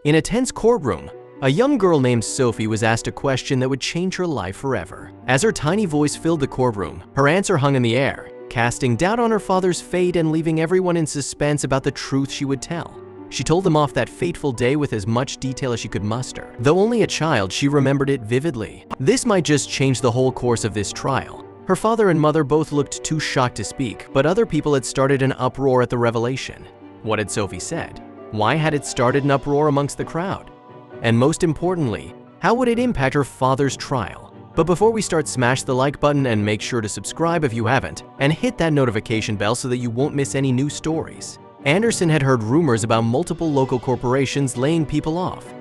In a tense courtroom, a young girl named Sophie was asked a question that would change her life forever. As her tiny voice filled the courtroom, her answer hung in the air, casting doubt on her father's fate and leaving everyone in suspense about the truth she would tell. She told them off that fateful day with as much detail as she could muster. Though only a child, she remembered it vividly. This might just change the whole course of this trial. Her father and mother both looked too shocked to speak, but other people had started an uproar at the revelation. What had Sophie said? Why had it started an uproar amongst the crowd? And most importantly, how would it impact her father's trial? But before we start, smash the like button and make sure to subscribe if you haven't, and hit that notification bell so that you won't miss any new stories. Anderson had heard rumors about multiple local corporations laying people off.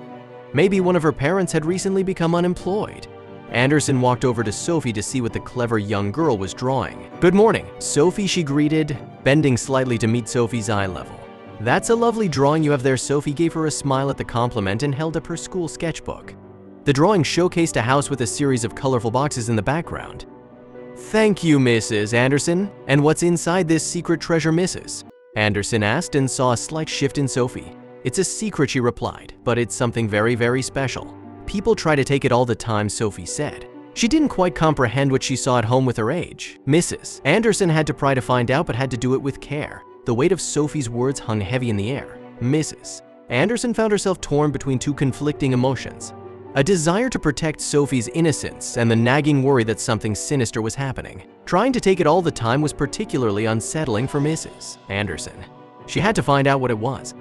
Maybe one of her parents had recently become unemployed. Anderson walked over to Sophie to see what the clever young girl was drawing. "Good morning, Sophie," she greeted, bending slightly to meet Sophie's eye level. "That's a lovely drawing you have there." Sophie gave her a smile at the compliment and held up her school sketchbook. The drawing showcased a house with a series of colorful boxes in the background. "Thank you, Mrs. Anderson. And what's inside this secret treasure, Mrs.?" Anderson asked and saw a slight shift in Sophie. "It's a secret," she replied, "but it's something very, very special. People try to take it all the time," Sophie said. She didn't quite comprehend what she saw at home with her age. Mrs. Anderson had to pry to find out, but had to do it with care. The weight of Sophie's words hung heavy in the air. Mrs. Anderson found herself torn between two conflicting emotions: a desire to protect Sophie's innocence and the nagging worry that something sinister was happening. Trying to take it all the time was particularly unsettling for Mrs. Anderson. She had to find out what it was.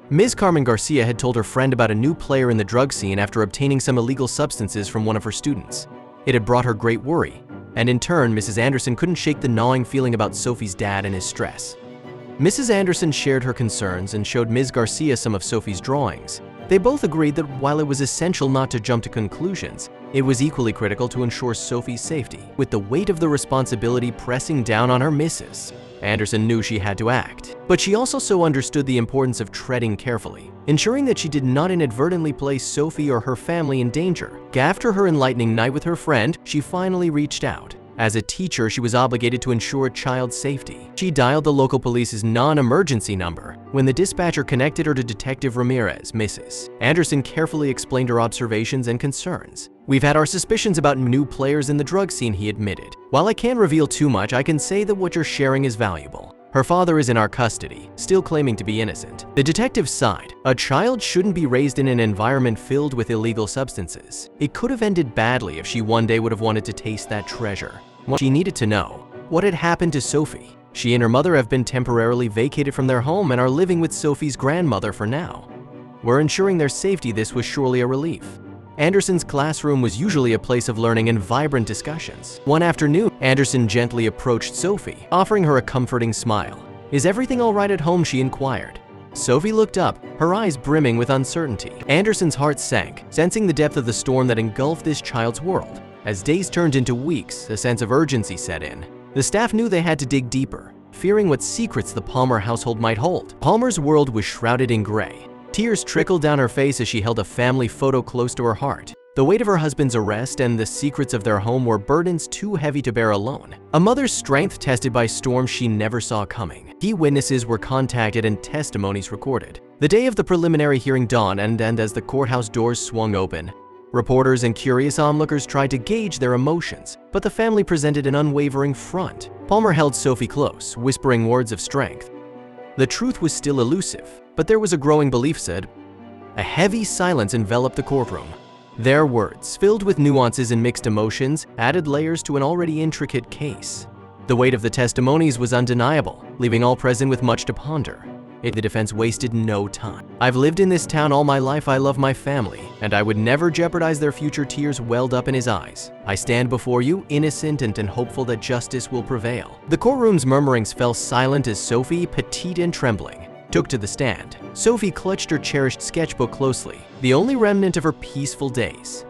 Ms. Carmen Garcia had told her friend about a new player in the drug scene after obtaining some illegal substances from one of her students. It had brought her great worry, and in turn, Mrs. Anderson couldn't shake the gnawing feeling about Sophie's dad and his stress. Mrs. Anderson shared her concerns and showed Ms. Garcia some of Sophie's drawings. They both agreed that while it was essential not to jump to conclusions, it was equally critical to ensure Sophie's safety. With the weight of the responsibility pressing down on her, Mrs. Anderson knew she had to act. But she also so understood the importance of treading carefully, ensuring that she did not inadvertently place Sophie or her family in danger. After her enlightening night with her friend, she finally reached out. As a teacher, she was obligated to ensure a child's safety. She dialed the local police's non-emergency number. When the dispatcher connected her to Detective Ramirez, Mrs. Anderson carefully explained her observations and concerns. "We've had our suspicions about new players in the drug scene," he admitted. "While I can't reveal too much, I can say that what you're sharing is valuable. Her father is in our custody, still claiming to be innocent." The detective sighed. A child shouldn't be raised in an environment filled with illegal substances. It could have ended badly if she one day would have wanted to taste that treasure. What she needed to know: what had happened to Sophie? She and her mother have been temporarily vacated from their home and are living with Sophie's grandmother for now. We're ensuring their safety. This was surely a relief. Anderson's classroom was usually a place of learning and vibrant discussions. One afternoon, Anderson gently approached Sophie, offering her a comforting smile. "Is everything all right at home?" she inquired. Sophie looked up, her eyes brimming with uncertainty. Anderson's heart sank, sensing the depth of the storm that engulfed this child's world. As days turned into weeks, a sense of urgency set in. The staff knew they had to dig deeper, fearing what secrets the Palmer household might hold. Palmer's world was shrouded in gray. Tears trickled down her face as she held a family photo close to her heart. The weight of her husband's arrest and the secrets of their home were burdens too heavy to bear alone. A mother's strength tested by storms she never saw coming. Key witnesses were contacted and testimonies recorded. The day of the preliminary hearing dawned, and as the courthouse doors swung open, reporters and curious onlookers tried to gauge their emotions, but the family presented an unwavering front. Palmer held Sophie close, whispering words of strength. The truth was still elusive, but there was a growing belief, said. A heavy silence enveloped the courtroom. Their words, filled with nuances and mixed emotions, added layers to an already intricate case. The weight of the testimonies was undeniable, leaving all present with much to ponder. The defense wasted no time. "I've lived in this town all my life. I love my family, and I would never jeopardize their future." Tears welled up in his eyes. "I stand before you, innocent and hopeful that justice will prevail." The courtroom's murmurings fell silent as Sophie, petite and trembling, took to the stand. Sophie clutched her cherished sketchbook closely, the only remnant of her peaceful days.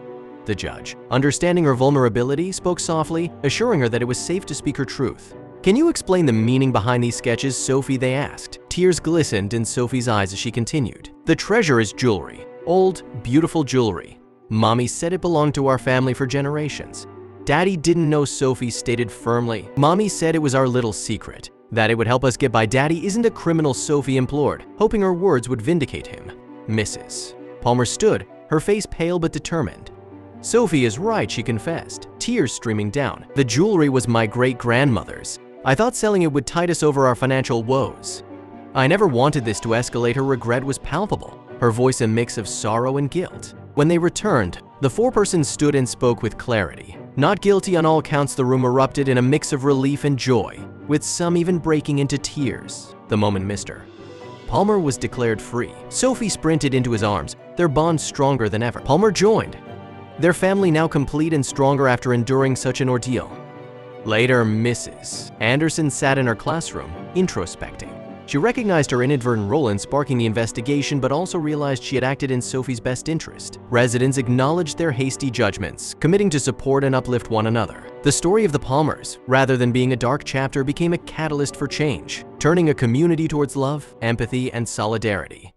The judge, understanding her vulnerability, spoke softly, assuring her that it was safe to speak her truth. "Can you explain the meaning behind these sketches, Sophie?" they asked. Tears glistened in Sophie's eyes as she continued. "The treasure is jewelry. Old, beautiful jewelry. Mommy said it belonged to our family for generations. Daddy didn't know," Sophie stated firmly. "Mommy said it was our little secret, that it would help us get by. Daddy isn't a criminal," Sophie implored, hoping her words would vindicate him. Mrs. Palmer stood, her face pale but determined. "Sophie is right," she confessed, tears streaming down. "The jewelry was my great-grandmother's. I thought selling it would tide us over our financial woes. I never wanted this to escalate." Her regret was palpable, her voice a mix of sorrow and guilt. When they returned, the foreperson stood and spoke with clarity. Not guilty on all counts, the room erupted in a mix of relief and joy, with some even breaking into tears. The moment Mr. Palmer was declared free, Sophie sprinted into his arms, their bond stronger than ever. Palmer joined, their family now complete and stronger after enduring such an ordeal. Later, Mrs. Anderson sat in her classroom, introspecting. She recognized her inadvertent role in sparking the investigation, but also realized she had acted in Sophie's best interest. Residents acknowledged their hasty judgments, committing to support and uplift one another. The story of the Palmers, rather than being a dark chapter, became a catalyst for change, turning a community towards love, empathy, and solidarity.